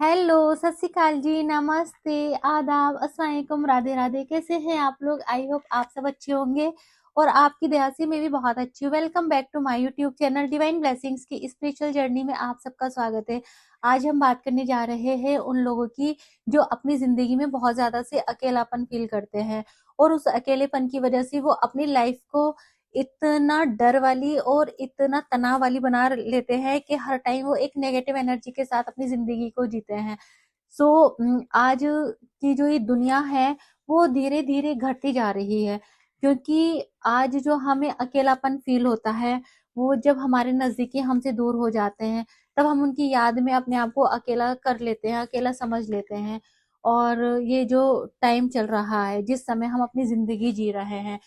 Hello, सत श्री अकाल जी, नमस्ते, आदाब, अस्सलाम वालेकुम, राधे राधे। कैसे हैं आप लोग? आई होप आप सब अच्छे होंगे और आपकी दया से मैं भी बहुत अच्छी हूँ। Welcome back to my YouTube channel Divine Blessings की स्पिरिचुअल जर्नी में आप सबका स्वागत है। आज हम बात करने जा रहे हैं उन लोगों की जो अपनी जिंदगी में बहुत ज्यादा से अकेलापन फील करते हैं और उस अकेलेपन की वजह से वो अपनी लाइफ को इतना डर वाली और इतना तनाव वाली बना लेते हैं कि हर टाइम वो एक नेगेटिव एनर्जी के साथ अपनी जिंदगी को जीते हैं। सो आज की जो ये दुनिया है वो धीरे धीरे घटती जा रही है, क्योंकि आज जो हमें अकेलापन फील होता है वो जब हमारे नजदीकी हमसे दूर हो जाते हैं, तब हम उनकी याद में अपने आप को अकेला कर लेते हैं, अकेला समझ लेते हैं। और ये जो टाइम चल रहा है, जिस समय हम अपनी जिंदगी जी रहे हैं,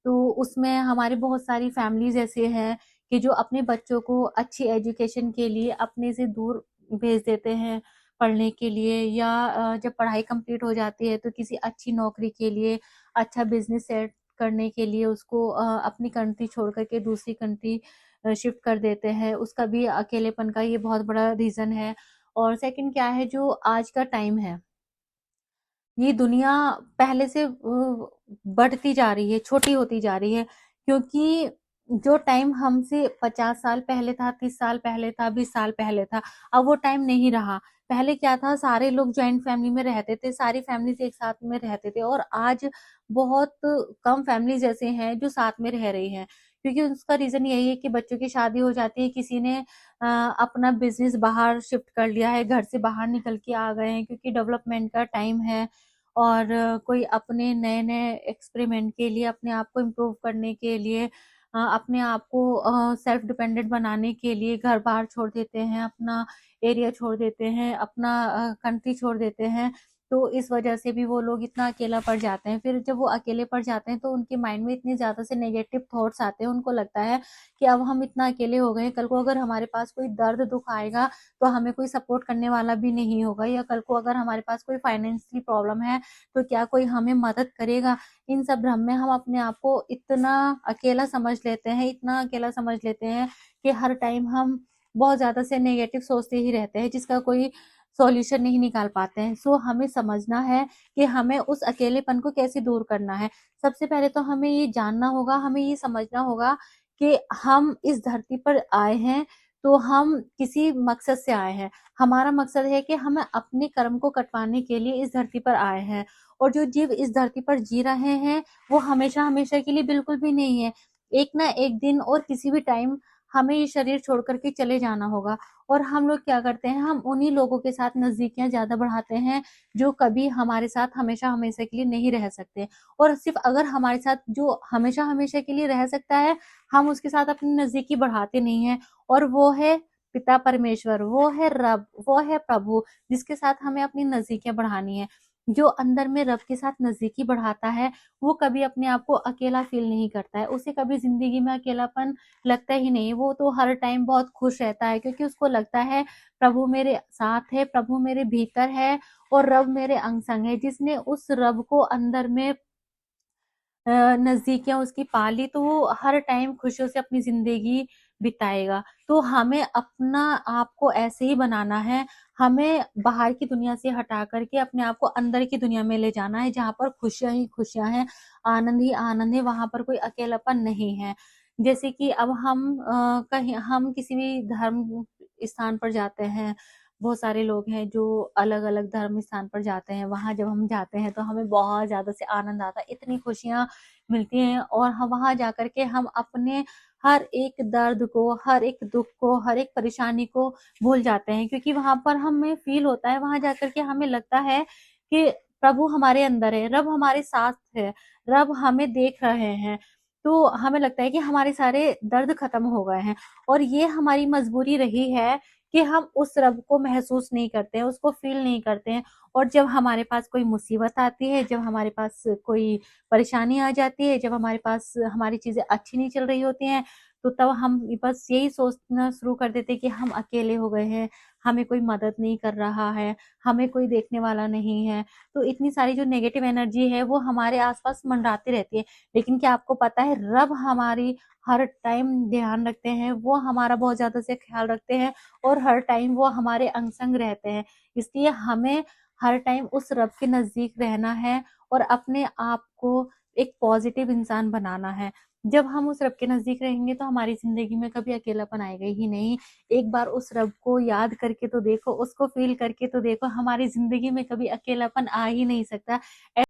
तो उसमें हमारी बहुत सारी फैमिलीज ऐसे हैं कि जो अपने बच्चों को अच्छी एजुकेशन के लिए अपने से दूर भेज देते हैं पढ़ने के लिए, या जब पढ़ाई कंप्लीट हो जाती है तो किसी अच्छी नौकरी के लिए, अच्छा बिजनेस सेट करने के लिए उसको अपनी कंट्री छोड़ करके दूसरी कंट्री शिफ्ट कर देते हैं। उसका भी अकेलेपन का ये बहुत बड़ा रीजन है। और सेकंड क्या है, जो आज का टाइम है, ये दुनिया पहले से बढ़ती जा रही है, छोटी होती जा रही है, क्योंकि जो टाइम हमसे 50 साल पहले था, 30 साल पहले था, 20 साल पहले था, अब वो टाइम नहीं रहा। पहले क्या था, सारे लोग ज्वाइंट फैमिली में रहते थे, सारी फैमिलीज एक साथ में रहते थे, और आज बहुत कम फैमिलीज ऐसे हैं जो साथ में रह रही हैं। क्योंकि उसका रीजन यही है कि बच्चों की शादी हो जाती है, किसी ने अपना बिजनेस बाहर शिफ्ट कर लिया है, घर से बाहर निकल के आ गए हैं क्योंकि डेवलपमेंट का टाइम है। और कोई अपने नए नए एक्सपेरिमेंट के लिए, अपने आप को इम्प्रूव करने के लिए, अपने आप को सेल्फ डिपेंडेंट बनाने के लिए घर बाहर छोड़ देते हैं, अपना एरिया छोड़ देते हैं, अपना कंट्री छोड़ देते हैं। तो इस वजह से भी वो लोग इतना अकेला पड़ जाते हैं। फिर जब वो अकेले पड़ जाते हैं तो उनके माइंड में इतने ज्यादा से नेगेटिव थॉट्स आते हैं, उनको लगता है कि अब हम इतना अकेले हो गए हैं, कल को अगर हमारे पास कोई दर्द दुख आएगा तो हमें कोई सपोर्ट करने वाला भी नहीं होगा, या कल को अगर हमारे पास कोई फाइनेंशियली प्रॉब्लम है तो क्या कोई हमें मदद करेगा। इन सब भ्रम में हम अपने आप को इतना अकेला समझ लेते हैं, इतना अकेला समझ लेते हैं कि हर टाइम हम बहुत ज्यादा से नेगेटिव सोचते ही रहते हैं, जिसका कोई सॉल्यूशन नहीं निकाल पाते हैं। सो हमें समझना है कि हमें उस अकेलेपन को कैसे दूर करना है। सबसे पहले तो हमें ये जानना होगा, हमें ये समझना होगा कि हम इस धरती पर आए हैं तो हम किसी मकसद से आए हैं। हमारा मकसद है कि हम अपने कर्म को कटवाने के लिए इस धरती पर आए हैं। और जो जीव इस धरती पर जी रहे हैं वो हमेशा हमेशा के लिए बिल्कुल भी नहीं है। एक ना एक दिन और किसी भी टाइम हमें ये शरीर छोड़ करके चले जाना होगा। और हम लोग क्या करते हैं, हम उन्हीं लोगों के साथ नजदीकियां ज्यादा बढ़ाते हैं जो कभी हमारे साथ हमेशा हमेशा के लिए नहीं रह सकते। और सिर्फ अगर हमारे साथ जो हमेशा हमेशा के लिए रह सकता है, हम उसके साथ अपनी नजदीकी बढ़ाते नहीं है। और वो है पिता परमेश्वर, वो है रब, वो है प्रभु, जिसके साथ हमें अपनी नजदीकियां बढ़ानी है। जो अंदर में रब के साथ नजदीकी बढ़ाता है वो कभी अपने आप को अकेला फील नहीं करता है, उसे कभी जिंदगी में अकेलापन लगता ही नहीं। वो तो हर टाइम बहुत खुश रहता है, क्योंकि उसको लगता है प्रभु मेरे साथ है, प्रभु मेरे भीतर है और रब मेरे अंग संग है। जिसने उस रब को अंदर में नजदीकियां उसकी पाली, तो वो हर टाइम खुशियों से अपनी जिंदगी बिताएगा। तो हमें अपना आप को ऐसे ही बनाना है, हमें बाहर की दुनिया से हटा करके अपने आप को अंदर की दुनिया में ले जाना है, जहाँ पर खुशियां ही खुशियां हैं, आनंद ही आनंद है, वहां पर कोई अकेलापन नहीं है। जैसे कि अब हम कहीं हम किसी भी धर्म स्थान पर जाते हैं, बहुत सारे लोग हैं जो अलग अलग धर्म स्थान पर जाते हैं, वहां जब हम जाते हैं तो हमें बहुत ज्यादा से आनंद आता है, इतनी खुशियां मिलती हैं। और हम वहां जाकर के हम अपने हर एक दर्द को, हर एक दुख को, हर एक परेशानी को भूल जाते हैं, क्योंकि वहां पर हमें फील होता है, वहां जाकर के हमें लगता है कि प्रभु हमारे अंदर है, रब हमारे साथ है, रब हमें देख रहे हैं। तो हमें लगता है कि हमारे सारे दर्द खत्म हो गए हैं। और ये हमारी मजबूरी रही है कि हम उस रब को महसूस नहीं करते हैं, उसको फील नहीं करते हैं। और जब हमारे पास कोई मुसीबत आती है, जब हमारे पास कोई परेशानी आ जाती है, जब हमारे पास हमारी चीजें अच्छी नहीं चल रही होती हैं, तो तब हम बस यही सोचना शुरू कर देते हैं कि हम अकेले हो गए हैं, हमें कोई मदद नहीं कर रहा है, हमें कोई देखने वाला नहीं है। तो इतनी सारी जो नेगेटिव एनर्जी है वो हमारे आसपास मंडराती रहती है। लेकिन क्या आपको पता है, रब हमारी हर टाइम ध्यान रखते हैं, वो हमारा बहुत ज्यादा से ख्याल रखते हैं और हर टाइम वो हमारे अंग संग रहते हैं। इसलिए हमें हर टाइम उस रब के नजदीक रहना है और अपने आप को एक पॉजिटिव इंसान बनाना है। जब हम उस रब के नजदीक रहेंगे तो हमारी जिंदगी में कभी अकेलापन आएगा ही नहीं। एक बार उस रब को याद करके तो देखो, उसको फील करके तो देखो, हमारी जिंदगी में कभी अकेलापन आ ही नहीं सकता।